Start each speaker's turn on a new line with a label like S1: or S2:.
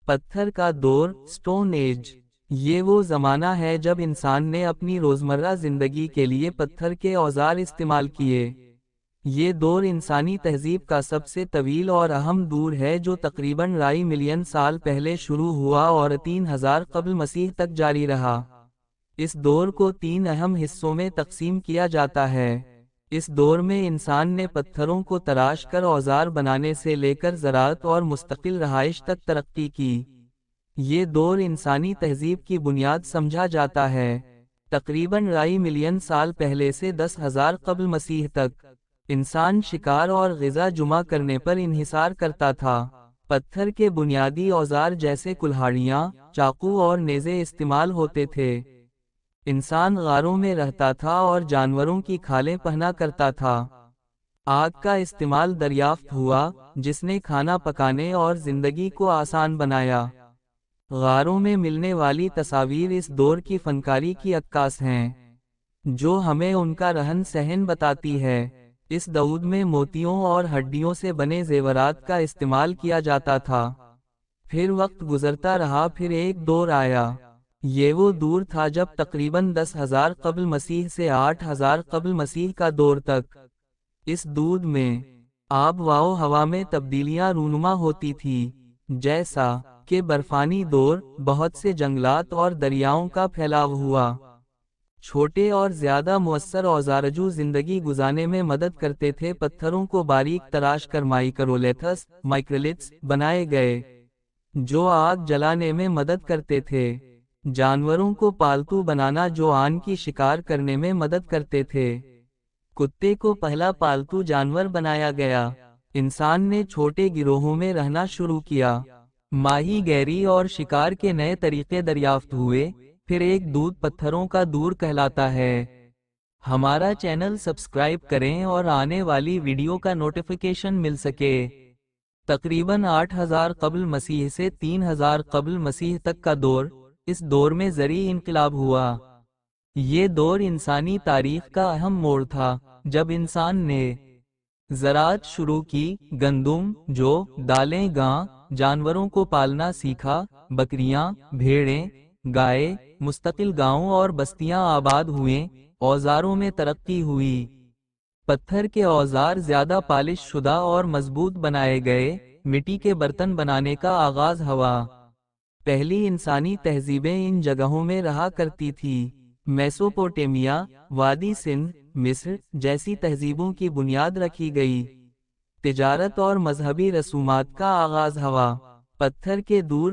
S1: پتھر کا دور، سٹون ایج۔ یہ وہ زمانہ ہے جب انسان نے اپنی روزمرہ زندگی کے لیے پتھر کے اوزار استعمال کیے۔ یہ دور انسانی تہذیب کا سب سے طویل اور اہم دور ہے جو تقریباً 2.5 ملین سال پہلے شروع ہوا اور 3000 قبل مسیح تک جاری رہا۔ اس دور کو 3 اہم حصوں میں تقسیم کیا جاتا ہے۔ اس دور میں انسان نے پتھروں کو تراش کر اوزار بنانے سے لے کر زراعت اور مستقل رہائش تک ترقی کی۔ یہ دور انسانی تہذیب کی بنیاد سمجھا جاتا ہے۔ تقریباً 2.5 ملین سال پہلے سے 10,000 قبل مسیح تک، انسان شکار اور غذا جمع کرنے پر انحصار کرتا تھا۔ پتھر کے بنیادی اوزار جیسے کلہاڑیاں، چاقو اور نیزے استعمال ہوتے تھے۔ انسان غاروں میں رہتا تھا اور جانوروں کی کھالیں پہنا کرتا تھا۔ آگ کا استعمال دریافت ہوا، جس نے کھانا پکانے اور زندگی کو آسان بنایا۔ غاروں میں ملنے والی تصاویر اس دور کی فنکاری کی عکاس ہیں، جو ہمیں ان کا رہن سہن بتاتی ہے۔ اس دور میں موتیوں اور ہڈیوں سے بنے زیورات کا استعمال کیا جاتا تھا۔ پھر وقت گزرتا رہا، پھر ایک دور آیا۔ یہ وہ دور تھا جب تقریباً 10,000 قبل مسیح سے 8,000 قبل مسیح کا دور تک، اس دور میں آب و ہوا میں تبدیلیاں رونما ہوتی تھی، جیسا کہ برفانی دور، بہت سے جنگلات اور دریاؤں کا پھیلاؤ ہوا۔ چھوٹے اور زیادہ مؤثر اوزارجو زندگی گزارنے میں مدد کرتے تھے۔ پتھروں کو باریک تراش کر مائکرولتھس، مائکرولتھس بنائے گئے، جو آگ جلانے میں مدد کرتے تھے۔ جانوروں کو پالتو بنانا جو آن کی شکار کرنے میں مدد کرتے تھے۔ کتے کو پہلا پالتو جانور بنایا گیا۔ انسان نے چھوٹے گروہوں میں رہنا شروع کیا۔ ماہی گیری اور شکار کے نئے طریقے دریافت ہوئے۔ پھر ایک دور پتھروں کا دور کہلاتا ہے۔ ہمارا چینل سبسکرائب کریں اور آنے والی ویڈیو کا نوٹیفیکیشن مل سکے۔ تقریباً 8,000 قبل مسیح سے 3,000 قبل مسیح تک کا دور، اس دور میں زرعی انقلاب ہوا۔ یہ دور انسانی تاریخ کا اہم موڑ تھا، جب انسان نے زراعت شروع کی۔ گندم، جو، دالیں، گاں، جانوروں کو پالنا سیکھا۔ بکریاں، بھیڑیں، گائے، مستقل گاؤں اور بستیاں آباد ہوئیں۔ اوزاروں میں ترقی ہوئی۔ پتھر کے اوزار زیادہ پالش شدہ اور مضبوط بنائے گئے۔ مٹی کے برتن بنانے کا آغاز ہوا۔ پہلی انسانی تہذیبیں ان جگہوں میں رہا کرتی تھی۔ میسوپوٹیمیا، وادی سندھ، مصر جیسی تہذیبوں کی بنیاد رکھی گئی۔ تجارت اور مذہبی رسومات کا آغاز ہوا۔ پتھر کے دور